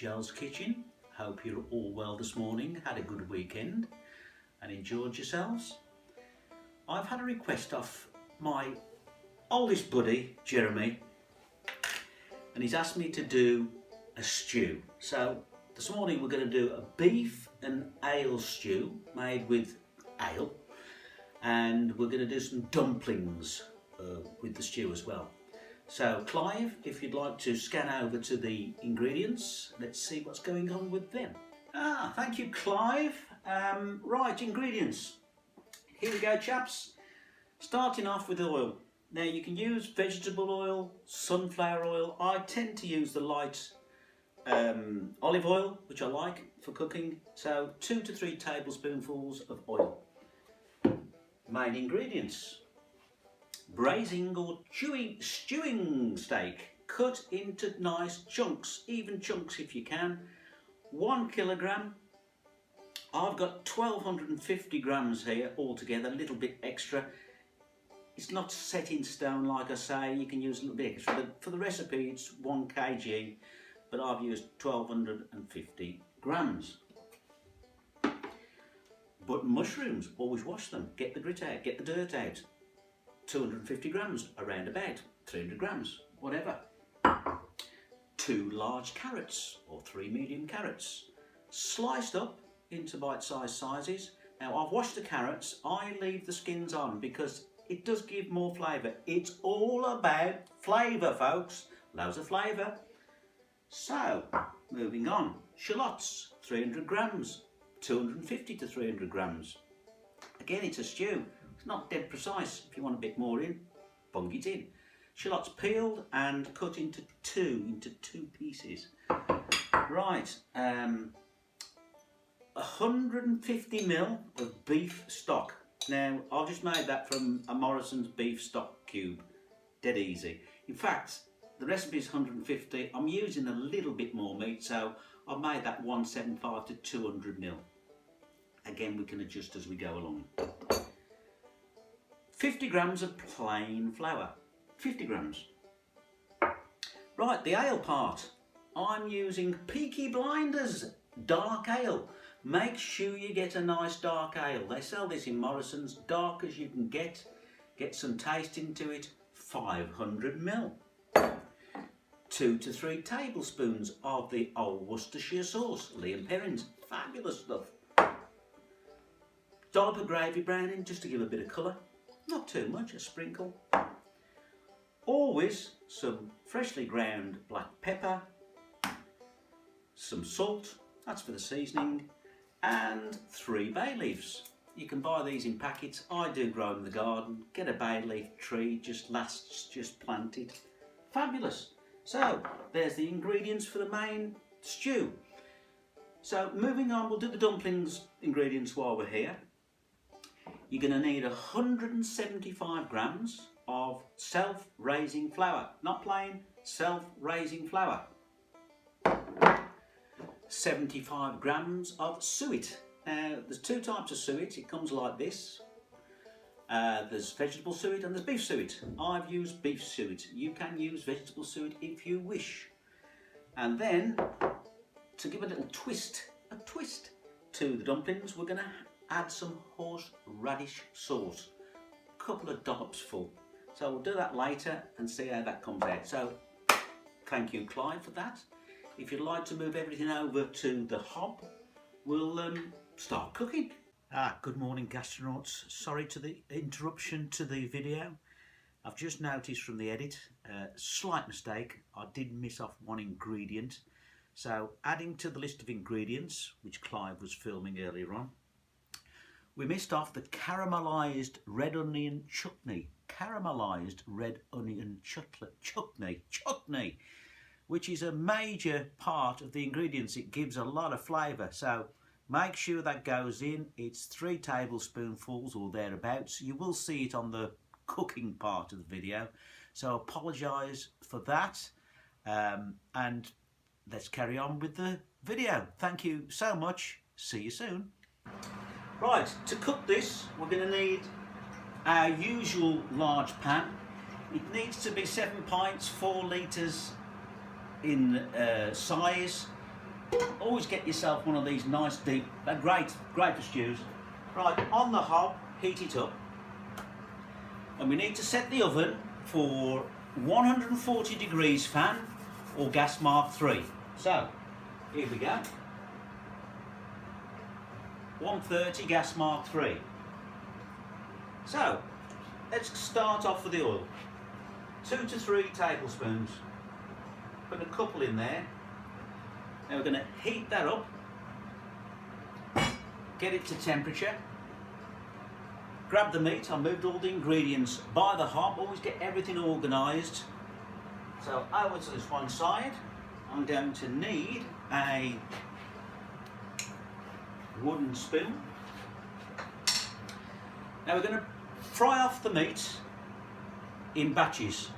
Joel's Kitchen. Hope you're all well this morning, had a good weekend and enjoyed yourselves. I've had a request off my oldest buddy, Jeremy, and he's asked me to do a stew. So this morning we're going to do a beef and ale stew made with ale, and we're going to do some dumplings with the stew as well. So Clive, if you'd like to scan over to the ingredients, let's see what's going on with them. Thank you, Clive. Right, ingredients. Here we go, chaps. Starting off with oil. Now you can use vegetable oil, sunflower oil. I tend to use the light olive oil, which I like for cooking. So 2 to 3 tablespoonfuls of oil. Main ingredients. Braising or stewing steak, cut into nice chunks, even chunks if you can. 1 kilogram. I've got 1250 grams here altogether, a little bit extra. It's not set in stone, like I say, you can use a little bit extra. For the recipe it's 1 kg, but I've used 1250 grams. But mushrooms, always wash them, get the grit out, get the dirt out. 250 grams, around about 300 grams, whatever. 2 large carrots or 3 medium carrots, sliced up into bite-sized sizes. Now I've washed the carrots, I leave the skins on because it does give more flavour. It's all about flavour, folks, loads of flavour. So, moving on, shallots, 300 grams, 250 to 300 grams. Again, it's a stew. It's not dead precise. If you want a bit more in, bung it in. Shallots peeled and cut into two pieces. Right, 150 ml of beef stock. Now, I've just made that from a Morrison's beef stock cube. Dead easy. In fact, the recipe is 150. I'm using a little bit more meat, so I've made that 175 to 200 ml. Again, we can adjust as we go along. 50 grams of plain flour, 50 grams. Right, the ale part. I'm using Peaky Blinders dark ale. Make sure you get a nice dark ale. They sell this in Morrison's, dark as you can get. Get some taste into it, 500 ml. 2 to 3 tablespoons of the old Worcestershire sauce, Liam Perrins, fabulous stuff. Dollop of gravy browning just to give a bit of colour. Not too much, a sprinkle. Always some freshly ground black pepper, some salt, that's for the seasoning, and 3 bay leaves. You can buy these in packets. I do grow in the garden. Get a bay leaf tree, just plant it. Fabulous. So there's the ingredients for the main stew. So moving on, we'll do the dumplings ingredients while we're here. You're going to need 175 grams of self-raising flour, not plain, self-raising flour. 75 grams of suet. Now, there's 2 types of suet. It comes like this. There's vegetable suet and there's beef suet. I've used beef suet. You can use vegetable suet if you wish. And then, to give a little twist, to the dumplings, we're going to add some horseradish sauce, a couple of dollops full. So we'll do that later and see how that comes out. So thank you, Clive, for that. If you'd like to move everything over to the hob, we'll start cooking. Good morning, gastronauts. Sorry to the interruption to the video. I've just noticed from the edit, slight mistake. I did miss off one ingredient. So adding to the list of ingredients, which Clive was filming earlier on, we missed off the caramelised red onion chutney. Caramelised red onion chutney, which is a major part of the ingredients. It gives a lot of flavour. So make sure that goes in. It's 3 tablespoonfuls or thereabouts. You will see it on the cooking part of the video. So apologise for that. And let's carry on with the video. Thank you so much. See you soon. Right, to cook this, we're going to need our usual large pan. It needs to be 7 pints, 4 litres in size. Always get yourself one of these nice deep, they're great for stews. Right, on the hob, heat it up. And we need to set the oven for 140 degrees fan or gas mark 3. So, here we go. 130 gas mark 3. So, let's start off with the oil. 2 to 3 tablespoons. Put a couple in there. Now we're going to heat that up. Get it to temperature. Grab the meat. I moved all the ingredients by the hob. Always get everything organised. So over to this one side. I'm going to need a wooden spoon. Now we're going to fry off the meat in batches.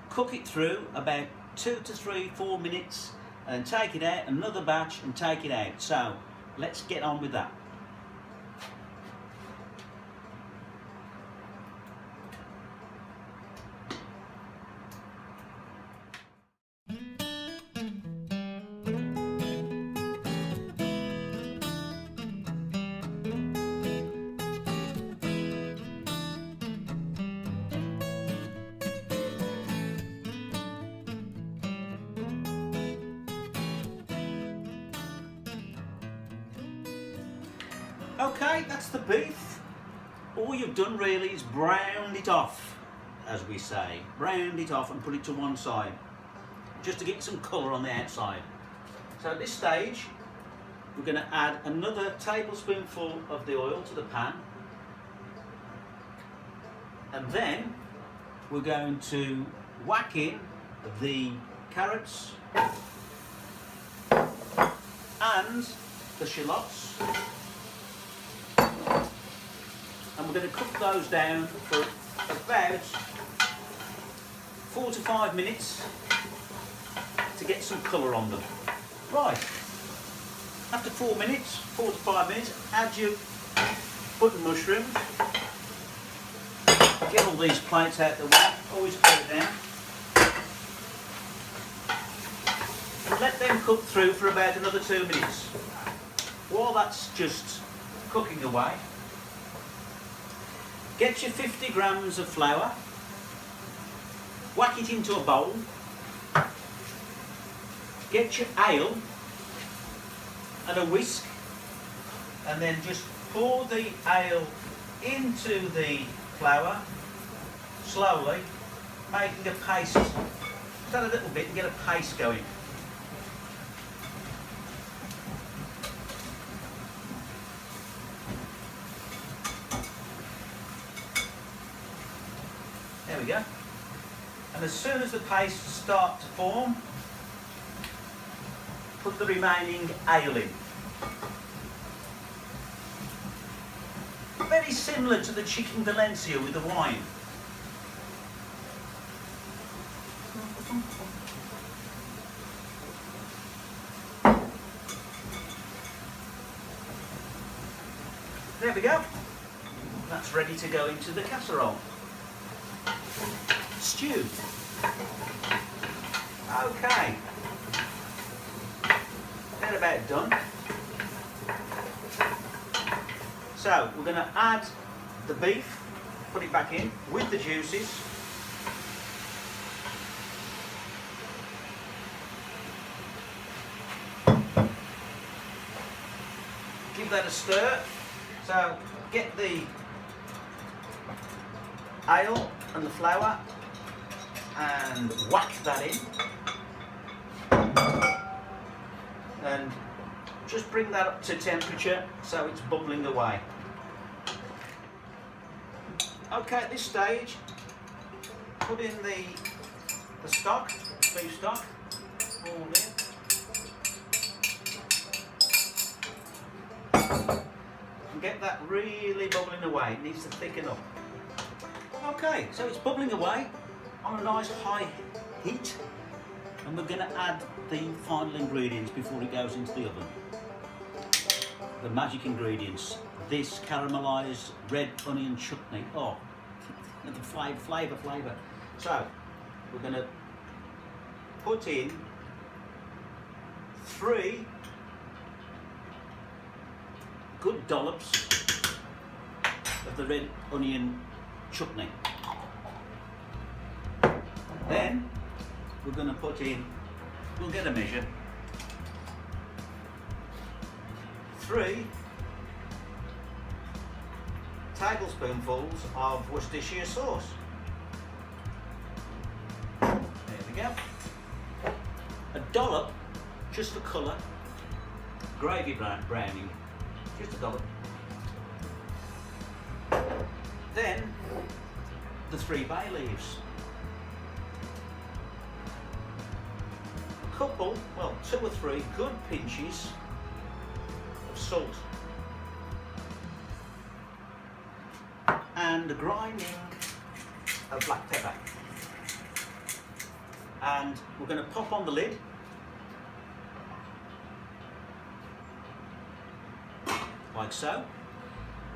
Cook it through about 2 to 3, 4 minutes and take it out, another batch and take it out. So let's get on with that. Okay, that's the beef. All you've done really is browned it off, as we say. Browned it off and put it to one side, just to get some colour on the outside. So at this stage, we're going to add another tablespoonful of the oil to the pan. And then we're going to whack in the carrots and the shallots. And we're going to cook those down for about 4 to 5 minutes to get some colour on them. Right, after 4 minutes, 4 to 5 minutes, add your button mushrooms. Get all these plates out the way, always put it down. And let them cook through for about another 2 minutes. While that's just cooking away, get your 50 grams of flour, whack it into a bowl, get your ale and a whisk, and then just pour the ale into the flour slowly, making a paste. Just add a little bit and get a paste going. There we go. And as soon as the paste starts to form, put the remaining ale in. Very similar to the chicken Valencia with the wine. There we go. That's ready to go into the casserole. Stew. Okay. They're about done. So we're going to add the beef, put it back in with the juices. Give that a stir. So get the ale and the flour and whack that in. And just bring that up to temperature so it's bubbling away. Okay, at this stage, put in the stock, beef stock, all in. And get that really bubbling away. It needs to thicken up. Okay, so it's bubbling away on a nice high heat, and we're going to add the final ingredients before it goes into the oven. The magic ingredients. This caramelised red onion chutney. Oh, the flavour. So, we're going to put in 3 good dollops of the red onion chutney. Then we're going to put in, we'll get a measure, 3 tablespoonfuls of Worcestershire sauce. There we go. A dollop, just for colour, gravy browning, just a dollop. Then the 3 bay leaves. A couple, well, 2 or 3 good pinches of salt. And a grinding of black pepper. And we're going to pop on the lid. Like so.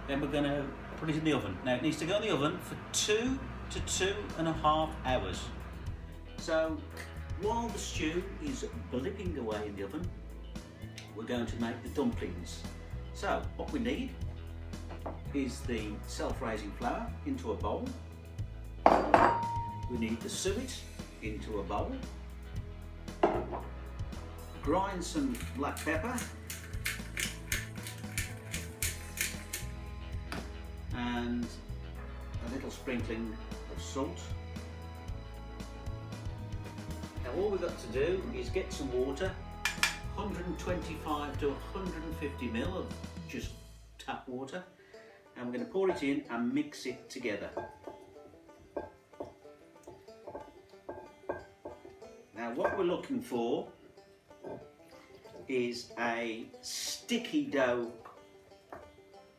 Then we're going to put it in the oven. Now it needs to go in the oven for 2 to 2.5 hours. So while the stew is blipping away in the oven, we're going to make the dumplings. So what we need is the self-raising flour into a bowl. We need the suet into a bowl. Grind some black pepper. And a little sprinkling of salt. Now all we've got to do is get some water, 125 to 150 ml of just tap water, and we're going to pour it in and mix it together. Now what we're looking for is a sticky dough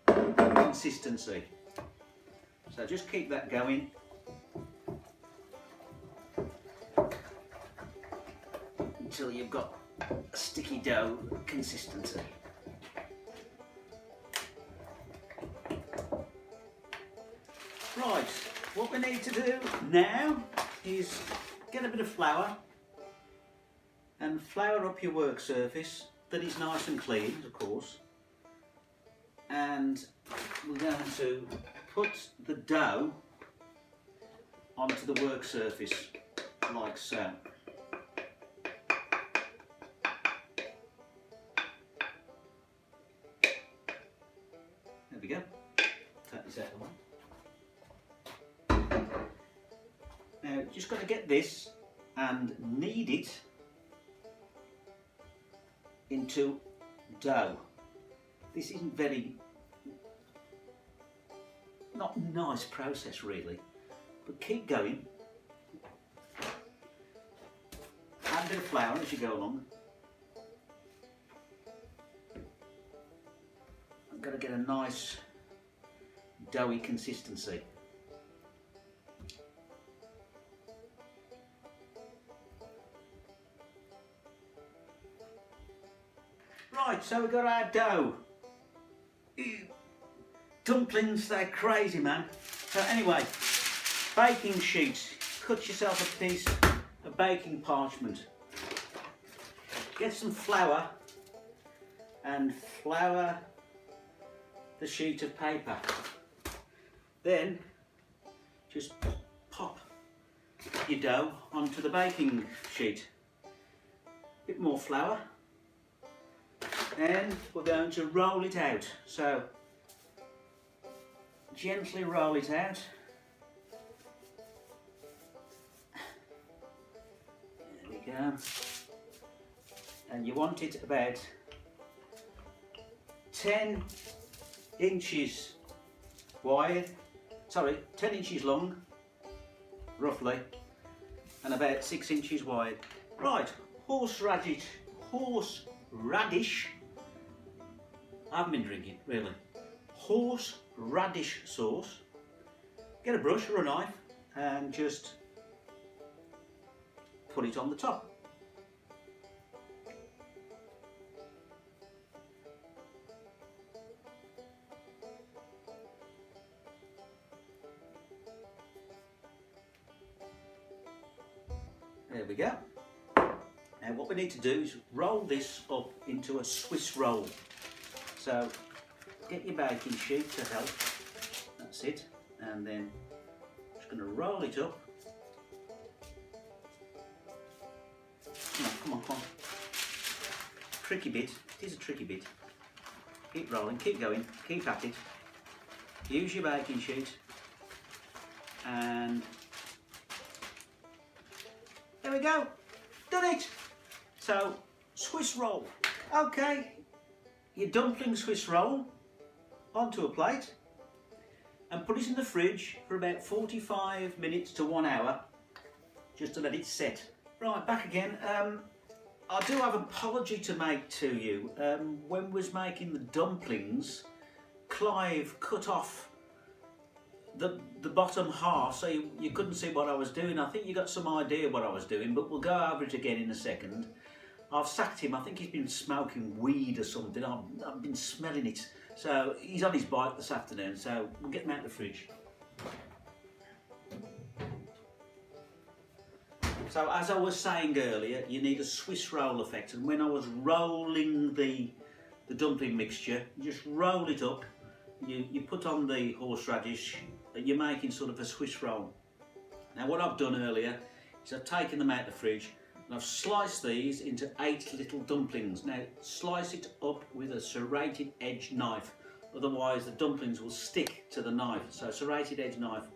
consistency. So just keep that going until you've got a sticky dough consistency. Right, what we need to do now is get a bit of flour and flour up your work surface that is nice and clean, of course. And we're going to put the dough onto the work surface like so. There we go. Take this out of the way. Now just got to get this and knead it into dough. This isn't very, not a nice process really, but keep going. Add a bit of flour as you go along. I'm going to get a nice doughy consistency. Right, so we've got our dough. Dumplings, they're crazy, man. So anyway, baking sheet. Cut yourself a piece of baking parchment. Get some flour and flour the sheet of paper. Then just pop your dough onto the baking sheet. Bit more flour. And we're going to roll it out. So gently roll it out. There we go. And you want it about 10 inches wide, 10 inches long, roughly, and about 6 inches wide. Right, horseradish. I haven't been drinking, really. Horseradish sauce. Get a brush or a knife and just put it on the top. There we go. Now Now what we need to do is roll this up into a Swiss roll. So get your baking sheet to help. That's it. And then just going to roll it up. Come on. Tricky bit. It is a tricky bit. Keep rolling, keep going, keep at it. Use your baking sheet. And there we go. Done it. So, Swiss roll. Okay. Your dumpling Swiss roll onto a plate and put it in the fridge for about 45 minutes to 1 hour just to let it set. Right, back again. I do have an apology to make to you. When we was making the dumplings, Clive cut off the bottom half so you couldn't see what I was doing. I think you got some idea what I was doing, but we'll go over it again in a second. I've sacked him. I think he's been smoking weed or something. I've been smelling it. So he's on his bike this afternoon, so we'll get him out of the fridge. So as I was saying earlier, you need a Swiss roll effect, and when I was rolling the dumpling mixture, you just roll it up, you put on the horseradish, you're making sort of a Swiss roll. Now what I've done earlier is I've taken them out of the fridge and I've sliced these into 8 little dumplings. Now slice it up with a serrated edge knife, otherwise the dumplings will stick to the knife, so serrated edge knife.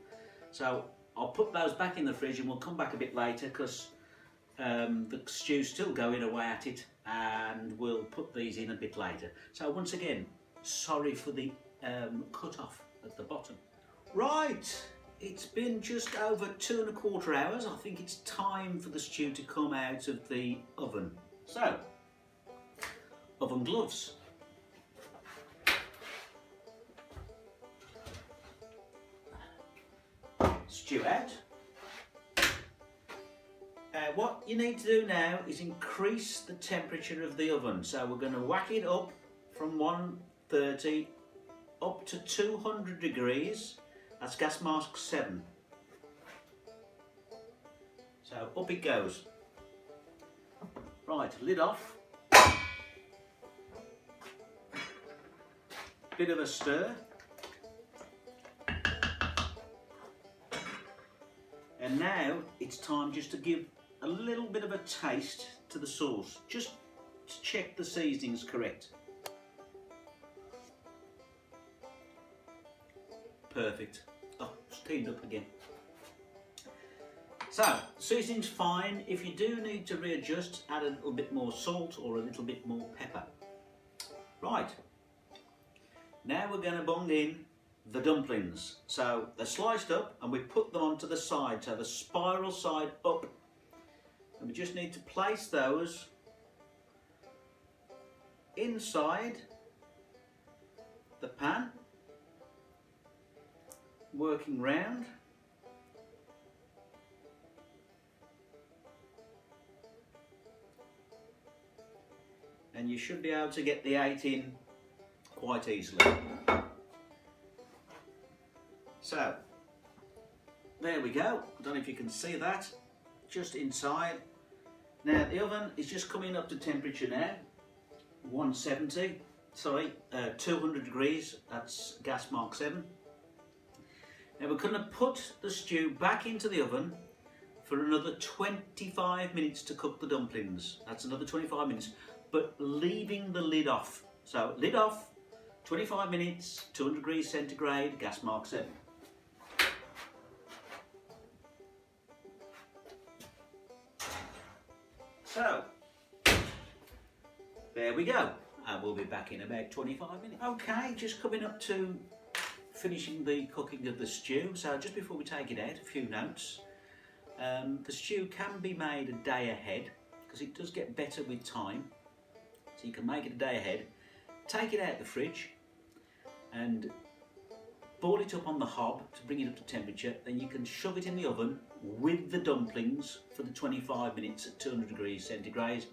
So I'll put those back in the fridge and we'll come back a bit later because the stew's still going away at it, and we'll put these in a bit later. So once again, sorry for the cut off at the bottom. Right, it's been just over 2¼ hours. I think it's time for the stew to come out of the oven. So, oven gloves. Stew out. What you need to do now is increase the temperature of the oven. So we're going to whack it up from 130 up to 200 degrees. That's gas mask 7. So up it goes. Right, lid off. Bit of a stir. And now it's time just to give a little bit of a taste to the sauce, just to check the seasoning's correct. Perfect. Oh, steamed up again. So, seasoning's fine. If you do need to readjust, add a little bit more salt or a little bit more pepper. Right. Now we're going to bung in the dumplings. So they're sliced up and we put them onto the side, so the spiral side up. And we just need to place those inside the pan, working round. And you should be able to get the 8 in quite easily. So, there we go. I don't know if you can see that, just inside. Now the oven is just coming up to temperature now, 200 degrees, that's gas mark 7. Now we're going to put the stew back into the oven for another 25 minutes to cook the dumplings. That's another 25 minutes, but leaving the lid off. So lid off, 25 minutes, 200 degrees centigrade, gas mark 7. So, there we go, and we'll be back in about 25 minutes. Okay, just coming up to finishing the cooking of the stew. So just before we take it out, a few notes. The stew can be made a day ahead because it does get better with time. So you can make it a day ahead, take it out of the fridge and boil it up on the hob to bring it up to temperature. Then you can shove it in the oven with the dumplings for the 25 minutes at 200 degrees centigrade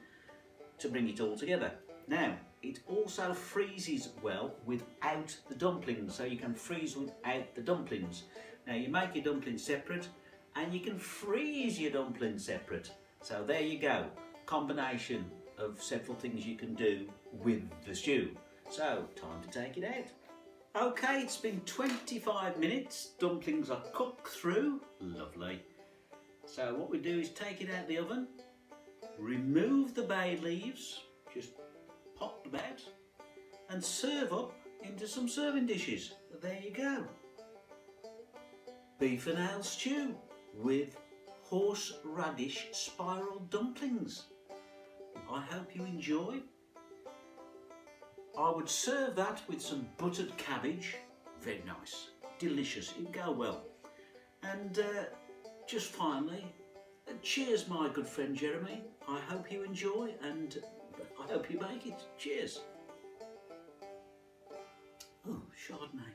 to bring it all together. Now, it also freezes well without the dumplings, so you can freeze without the dumplings. Now, you make your dumplings separate and you can freeze your dumplings separate. So there you go. combination of several things you can do with the stew. So, time to take it out. Okay, it's been 25 minutes. Dumplings are cooked through. Lovely. So what we do is take it out of the oven, remove the bay leaves, just pop them out, and serve up into some serving dishes. There you go. Beef and ale stew with horseradish spiral dumplings. I hope you enjoy. I would serve that with some buttered cabbage. Very nice, delicious, it'd go well. And just finally, cheers my good friend Jeremy. I hope you enjoy and I hope you make it. Cheers. Oh, Chardonnay.